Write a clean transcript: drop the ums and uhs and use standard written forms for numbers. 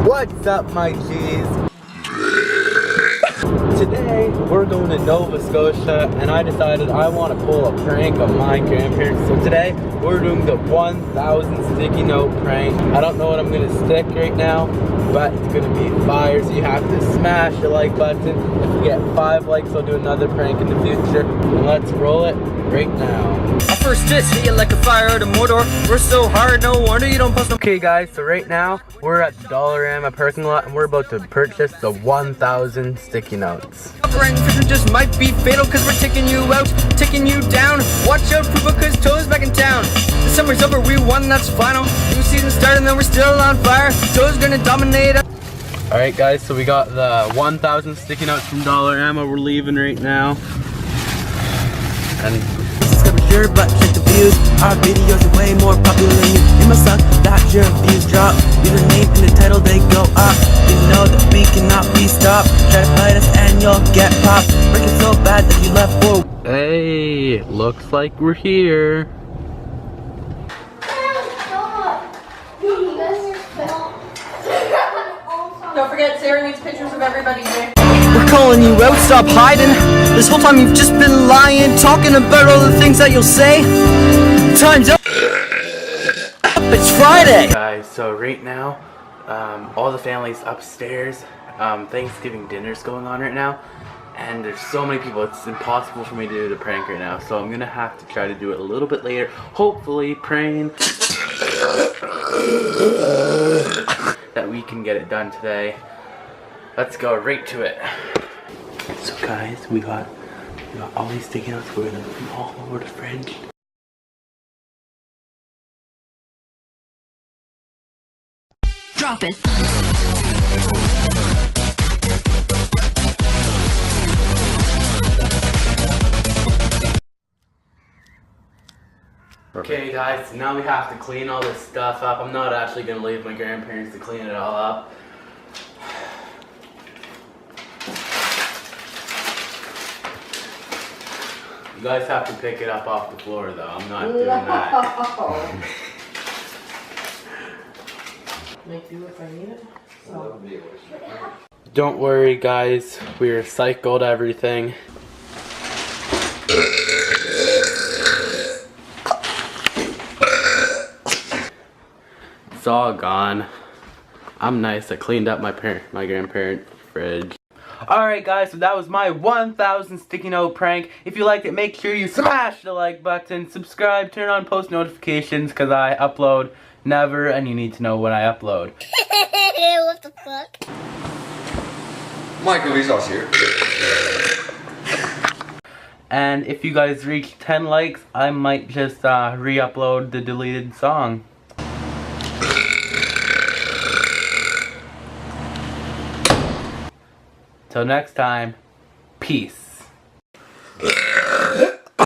What's up, my G's? Today, we're going to Nova Scotia, and I decided I want to pull a prank on my grandparents. So today, we're doing the 1,000 sticky note prank. I don't know what I'm going to stick right now, but it's going to be fire, so you have to smash the like button. If we get 5 likes, I'll do another prank in the future. And let's roll it right now. Our first diss hit you like a fire out of Mordor. We're so hard, no wonder you don't post no. Okay guys, so right now we're at the Dollarama parking lot and we're about to purchase the 1,000 sticky notes. Operating vision just might be fatal cause we're taking you out, taking you down. Watch out, Poopa, cause Toad's back in town. The summer's over, we won, that's final. New season started and then we're still on fire. Toad's gonna dominate us. Alright guys, so we got the 1,000 sticky notes from Dollarama. We're leaving right now. And Sure, but check the views. Our videos are way more popular than you. It must suck that your views drop. Username in the title, they go up. You know that we cannot be stopped. Try to fight us and you'll get popped. Breaking so bad that you left for. hey, looks like we're here. Don't forget, Sarah needs pictures of everybody here. We're calling you out, stop hiding. This whole time you've just been lying, talking about all the things that you'll say. Time's up. It's Friday. Guys, so right now, all the family's upstairs. Thanksgiving dinner's going on right now. And there's so many people, it's impossible for me to do the prank right now. So I'm gonna have to try to do it a little bit later. Hopefully, praying that we can get it done today. Let's go right to it. So guys, we got all these sticky notes. We're gonna put them all over the fridge. Drop it. Okay guys, so now we have to clean all this stuff up. I'm not actually gonna leave my grandparents to clean it all up. You guys have to pick it up off the floor though. I'm not doing that. Make do if I need it. So. Don't worry guys, we recycled everything. It's all gone. I'm nice, I cleaned up my grandparents' fridge. Alright guys, so that was my 1,000 sticky note prank. If you liked it, make sure you smash the like button, subscribe, turn on post notifications because I upload never and you need to know when I upload. What the fuck? Michael Liesels here. And if you guys reach 10 likes, I might just re-upload the deleted song. Till next time, peace.